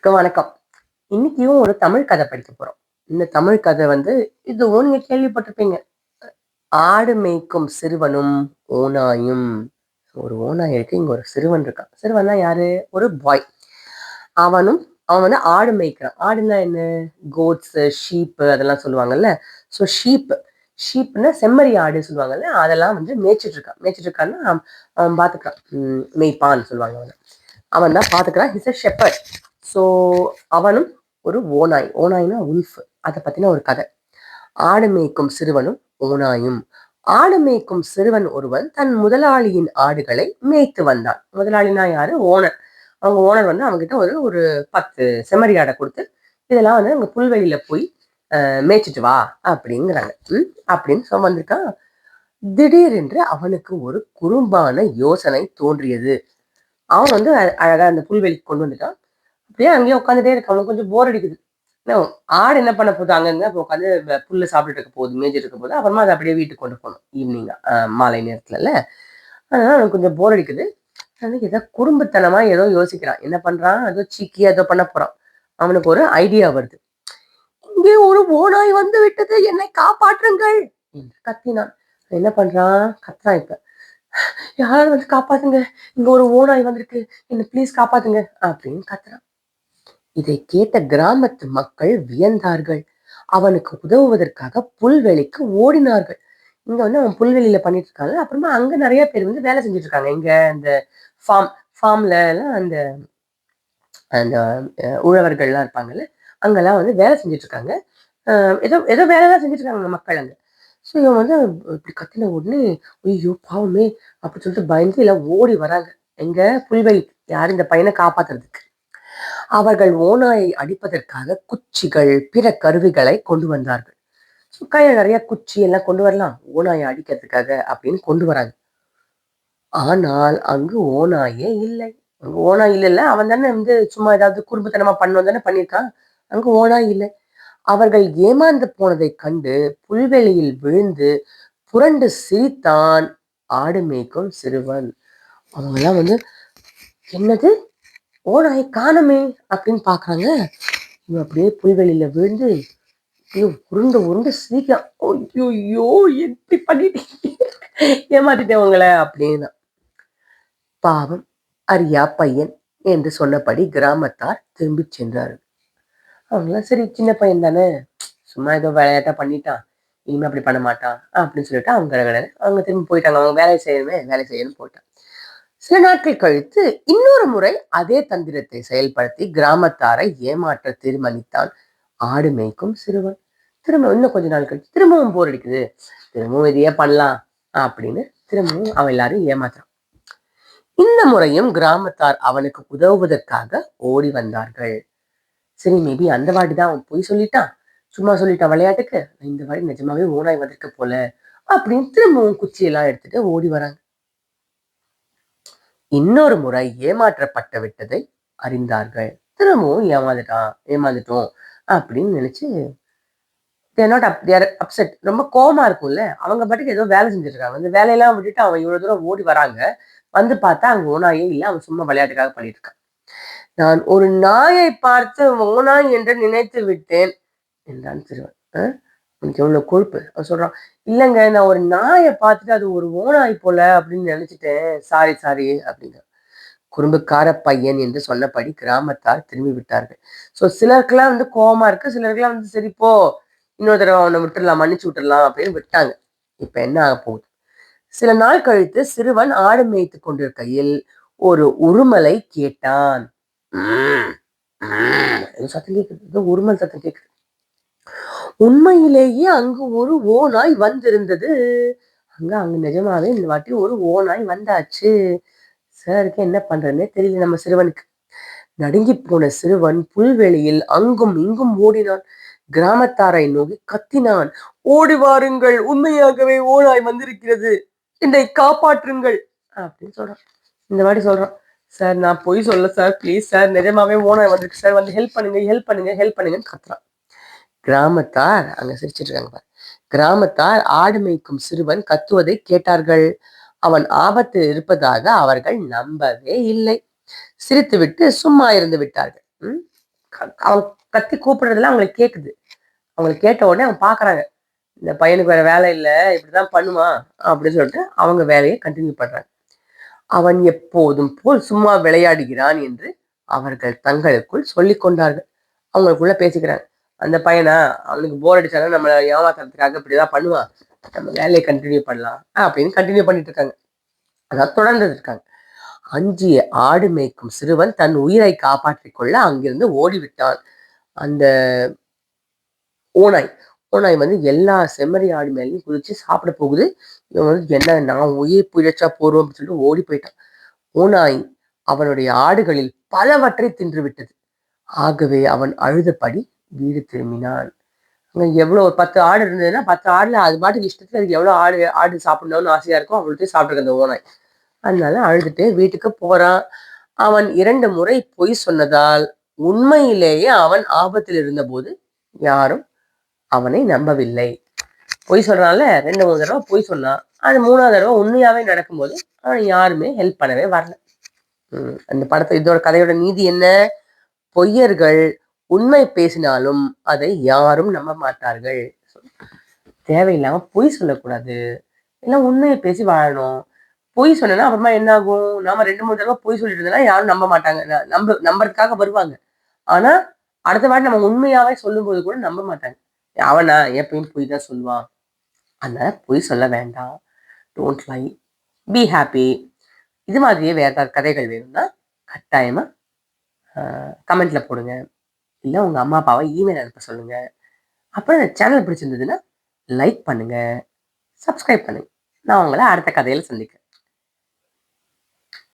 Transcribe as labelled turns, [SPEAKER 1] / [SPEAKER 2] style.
[SPEAKER 1] வணக்கம். இன்னைக்கும் ஒரு தமிழ் கதை படிக்க போறோம். இந்த தமிழ் கதை இதுவும் நீங்க கேள்விப்பட்டிருப்பீங்க. ஆடு மேய்க்கும் சிறுவனும் ஓநாயும். ஒரு ஓநாய் இருக்கு, இங்க ஒரு சிறுவன் இருக்கான். சிறுவன்னா யாரு? ஒரு பாய். அவனும் அவன் ஆடு மேய்க்கிறான். ஆடுன்னா என்ன? கோட்ஸ், ஷீப் அதெல்லாம் சொல்லுவாங்கல்ல. ஸோ ஷீப்னா செம்மறி ஆடு சொல்லுவாங்கல்ல. அதெல்லாம் மேய்ச்சிட்டு இருக்கான். மேய்ச்சிட்டு இருக்கான்னா அவன் பார்த்துக்கிறான். மேய்ப்பான்னு சொல்லுவாங்க அவனை. அவன் தான் பார்த்துக்கிறான். ஹிஸ் அ ஷெப்பர்ட். ஸோ அவனும் ஒரு ஓநாய். ஓநாய்னா உல்ஃப். அதை பத்தின ஒரு கதை. ஆடு மேய்க்கும் சிறுவனும் ஓநாயும். ஆடு மேய்க்கும் சிறுவன் ஒருவன் தன் முதலாளியின் ஆடுகளை மேய்த்து வந்தான். முதலாளினா யாரு? ஓனர். அவங்க ஓனர் அவங்ககிட்ட ஒரு ஒரு 10 செம்மறி ஆடை கொடுத்து, இதெல்லாம் அங்க புல்வெளியில போய் மேய்ச்சிட்டு வா அப்படிங்கிறாங்க. அப்படின்னு வந்திருக்கான். திடீரென்று அவனுக்கு ஒரு குறும்பான யோசனை தோன்றியது. அவன் அழகா அந்த புல்வெளிக்கு கொண்டு வந்துட்டான். அப்படியே அங்கேயே உட்காந்துட்டே இருக்கு. அவனுக்கு கொஞ்சம் போர் அடிக்குது. ஆடு என்ன பண்ண போகுது? அங்கங்க உட்காந்து புல்லு சாப்பிட்டுட்டு இருக்க போகுது, மேய்ஞ்சிட்டு இருக்க போது. அப்புறமா அதை அப்படியே வீட்டுக்கு கொண்டு போகணும் ஈவினிங்கா, மாலை நேரத்துலல்ல. அதனால அவனுக்கு கொஞ்சம் போர் அடிக்குது. ஏதோ குறும்புத்தனமா ஏதோ யோசிக்கிறான். என்ன பண்றான்? ஏதோ சீக்கியா ஏதோ பண்ண போறான். அவனுக்கு ஒரு ஐடியா வருது. இங்கே ஒரு ஓநாய் வந்து விட்டது, என்னை காப்பாற்றுங்கள் என்று கத்தினான். என்ன பண்றான்? கத்துறான். இப்ப யாராவது காப்பாத்துங்க, இங்க ஒரு ஓநாய் வந்திருக்கு, என்ன ப்ளீஸ் காப்பாத்துங்க அப்படின்னு கத்துறான். இதை கேட்ட கிராமத்து மக்கள் வியந்தார்கள். அவனுக்கு உதவுவதற்காக புல்வெளிக்கு ஓடினார்கள். இங்க அவன் புல்வெளியில பண்ணிட்டு இருக்காங்க. அப்புறமா அங்க நிறைய பேர் வேலை செஞ்சுட்டு இருக்காங்க. இங்க இந்த ஃபார்ம்ல எல்லாம் அந்த அந்த உழவர்கள்லாம் இருப்பாங்கல்ல, அங்கெல்லாம் வேலை செஞ்சுட்டு இருக்காங்க. ஏதோ ஏதோ வேலைதான் செஞ்சுட்டு இருக்காங்க மக்கள் அங்க. ஸோ இவன் இப்படி கத்தின உடனே, ஐயோ பாவமே அப்படின்னு சொல்லிட்டு பயந்து எல்லாம் ஓடி வராங்க. எங்க? புல்வெளி. யார்? இந்த பையனை காப்பாத்துறதுக்கு. அவர்கள் ஓநாயை அடிப்பதற்காக குச்சிகள், பிற கருவிகளை கொண்டு வந்தார்கள். கையில நிறைய குச்சி எல்லாம் கொண்டு வரலாம், ஓநாயை அடிக்கிறதுக்காக அப்படின்னு கொண்டு வராங்க. ஆனால் அங்கு ஓநாயே இல்லை. அங்க ஓநாய் இல்லைல்ல. அவன் தானே சும்மா ஏதாவது குறும்புத்தனமா பண்ணுவோம் தானே பண்ணியிருக்கான். அங்கு ஓநாய் இல்லை. அவர்கள் ஏமாந்து போனதை கண்டு புல்வெளியில் விழுந்து புரண்டு சிரித்தான் ஆடு மேய்க்கும் சிறுவன். அவங்க எல்லாம் என்னது, ஓநாயை காணுமே அப்படின்னு பாக்குறாங்க. இவன் அப்படியே புல்வெளியில விழுந்து உருண்டு உருண்டு சிரிக்கான். ஐயோ எப்படி பண்ணிட்டீங்க, ஏமாத்திட்டேன் உங்களை அப்படின்னு. பாவம் அறியா பையன் என்று சொன்னபடி கிராமத்தார் திரும்பி சென்றார்கள். அவங்களாம் சரி, சின்ன பையன் தானே, சும்மா ஏதோ விளையாட்டா பண்ணிட்டான், இனிமே அப்படி பண்ண மாட்டான் அப்படின்னு சொல்லிட்டு அவங்க திரும்பி போயிட்டாங்க. அவங்க வேலை செய்யணும்னு போயிட்டான். சில நாட்கள் கழித்து இன்னொரு முறை அதே தந்திரத்தை செயல்படுத்தி கிராமத்தாரை ஏமாற்ற தீர்மானித்தான் ஆடு மேய்க்கும் சிறுவன். இன்னும் கொஞ்ச நாள் கழிச்சு திரும்பவும் போர் அடிக்குது, திரும்பவும் இதையே பண்ணலாம் அப்படின்னு திரும்பவும் அவன் எல்லாரும் ஏமாத்துறான். இந்த முறையும் கிராமத்தார் அவனுக்கு உதவுவதற்காக ஓடி வந்தார்கள். சரி, மேபி அந்த வாட்டிதான் அவன் பொய் சொல்லிட்டான், சும்மா சொல்லிட்டான் விளையாட்டுக்கு. இந்த வாட்டி நிஜமாவே ஓனாய் வந்திருக்க போல அப்படின்னு திரும்பவும் குச்சியெல்லாம் எடுத்துட்டு ஓடி வராங்க. இன்னொரு முறை ஏமாற்றப்பட்டு விட்டதை அறிந்தார்கள். திரும்பவும் ஏமாந்துட்டோம் அப்படின்னு நினைச்சு அப்செட், ரொம்ப கோவமா இருக்கும்ல. அவங்க பாட்டுக்கு ஏதோ வேலை செஞ்சுட்டு இருக்காங்க. அந்த வேலையெல்லாம் விட்டுட்டு அவன் இவ்வளவு தூரம் ஓடி வராங்க. பார்த்தா அங்க ஓனாயே இல்லை. அவன் சும்மா விளையாட்டுக்காக பண்ணிட்டு இருக்கான். நான் ஒரு நாயை பார்த்து ஓனாய் என்று நினைத்து விட்டேன் என்றான் சிறுவன். உனக்கு எவ்வளவு கொழுப்பு. அவன் சொல்றான், இல்லைங்க, நான் ஒரு நாயை பார்த்துட்டு அது ஒரு ஓனாய் போல அப்படின்னு நினைச்சிட்டேன், சாரி அப்படிங்க. குறும்புக்கார பையன் என்று சொன்னபடி கிராமத்தார் திரும்பி விட்டார்கள். ஸோ சிலருக்கெல்லாம் கோவமா இருக்கு, சிலருக்கெல்லாம் சரி போ, இன்னொரு தடவை அவனை விட்டுடலாம், மன்னிச்சு விட்டுடலாம் அப்படின்னு விட்டாங்க. இப்ப என்ன ஆக போகுது? சில நாள் கழித்து சிறுவன் ஆடு மேய்த்து கொண்டிருக்கையில் ஒரு உருமலை கேட்டான். சத்தம் கேக்குது, உருமல் சத்தம் கேக்குது. உண்மையிலேயே அங்கு ஒரு ஓநாய் வந்திருந்தது. அங்க நிஜமாவே இந்த வாட்டி ஒரு ஓநாய் வந்தாச்சு. சாருக்கு என்ன பண்றதுன்னே தெரியல நம்ம சிறுவனுக்கு. நடுங்கி போன சிறுவன் புல்வெளியில் அங்கும் இங்கும் ஓடினான். கிராமத்தாரை நோக்கி கத்தினான், ஓடி வாருங்கள், உண்மையாகவே ஓநாய் வந்திருக்கிறது, என்னை காப்பாற்றுங்கள் அப்படின்னு சொல்றான். இந்த வாட்டி சொல்றான், சார் நான் பொய் சொல்ல சார், ப்ளீஸ் சார், நிஜமாவே ஓனாய் வந்திருக்கு சார், ஹெல்ப் பண்ணுங்கன்னு கத்துறான். கிராமத்தார் அங்க சிரிச்சிட்டு இருக்காங்க. கிராமத்தார் ஆடு மேய்க்கும் சிறுவன் கத்துவதை கேட்டார்கள். அவன் ஆபத்து இருப்பதாக அவர்கள் நம்பவே இல்லை. சிரித்துவிட்டு சும்மா இருந்து விட்டார்கள். அவன் கத்தி கூப்பிடுறதுலாம் அவங்களுக்கு கேட்குது. அவங்களுக்கு கேட்ட உடனே அவங்க பார்க்குறாங்க. இந்த பையனுக்கு வேற வேலை இல்லை, இப்படிதான் பண்ணுவான் அப்படின்னு சொல்லிட்டு அவங்க வேலையை கண்டினியூ பண்றாங்க. அவன் எப்போதும் போல் சும்மா விளையாடுகிறான் என்று அவர்கள் தங்களுக்குள் சொல்லிக் கொண்டார்கள். அவங்களுக்குள்ள பேசிக்கிறாங்க. அந்த பையனா, அவனுக்கு போர் அடிச்சாலும் நம்மளை ஏமாத்துறதுக்காக இப்படிதான் பண்ணுவான், நம்ம வேலையை கண்டினியூ பண்ணலாம் அப்படின்னு கண்டினியூ பண்ணிட்டு இருக்காங்க. அதான் தொடர்ந்து இருக்காங்க. அஞ்சிய ஆடு மேய்க்கும் சிறுவன் தன் உயிரை காப்பாற்றிக் கொள்ள அங்கிருந்து ஓடிவிட்டான். அந்த ஓநாய் ஓநாய் வந்து எல்லா செம்மறி ஆடு மேலேயும் குதிச்சு சாப்பிட போகுது. இவன் வந்து என்ன, நான் உயிர் பிழைச்சா போறோம் அப்படின்னு சொல்லிட்டு ஓடி போயிட்டான். ஓநாய் அவனுடைய ஆடுகளில் பலவற்றை தின்று விட்டது. ஆகவே அவன் அழுதபடி வீடு திரும்பினான். அங்க எவ்வளவு ஒரு 10 ஆடு இருந்ததுன்னா 10 ஆடுல அது பாட்டுக்கு இஷ்டத்துக்கு அதுக்கு எவ்வளவு ஆடு ஆடு சாப்பிடணும்னு ஆசையா இருக்கும் அவ்வளோத்தையும் சாப்பிட்டுருக்கு அந்த ஓநாய். அதனால அழுதுட்டே வீட்டுக்கு போறான். அவன் 2 முறை பொய் சொன்னதால் உண்மையிலேயே அவன் ஆபத்தில் இருந்தபோது யாரும் அவனை நம்பவில்லை. பொய் சொல்றான்ல, 2-3 தடவை பொய் சொன்னான். அது 3ஆவது தடவை உண்மையாவே நடக்கும்போது அவன் யாருமே ஹெல்ப் பண்ணவே வரல. அந்த படத்தை இதோட கதையோட நீதி என்ன? பொய்யர்கள் உண்மை பேசினாலும் அதை யாரும் நம்ப மாட்டார்கள். தேவையில்லாம பொய் சொல்லக்கூடாது, எல்லாம் உண்மையை பேசி வாழணும். பொய் சொன்னா அப்புறமா என்ன ஆகும்? நாம 2-3 தடவை பொய் சொல்லிட்டு இருந்தோம்னா யாரும் நம்ப மாட்டாங்க. நம்புறதுக்காக வருவாங்க. ஆனா அடுத்த வாட்டி நம்ம உண்மையாவே சொல்லும்போது கூட நம்ப மாட்டாங்க. அவனா எப்பயும் பொய் தான் சொல்லுவான். அதனால பொய் சொல்ல வேண்டாம். Don't lie, be happy. இது மாதிரியே வேற ஏதாவது கதைகள் வேணும்னா கட்டாயமா கமெண்ட்ல போடுங்க. இல்லை உங்க அம்மா அப்பாவை இமெயில் அனுப்ப சொல்லுங்க. அப்புறம் இந்த சேனல் பிடிச்சிருந்ததுன்னா லைக் பண்ணுங்க, சப்ஸ்கிரைப் பண்ணுங்க. நான் உங்களை அடுத்த கதையில சந்திக்கிறேன்.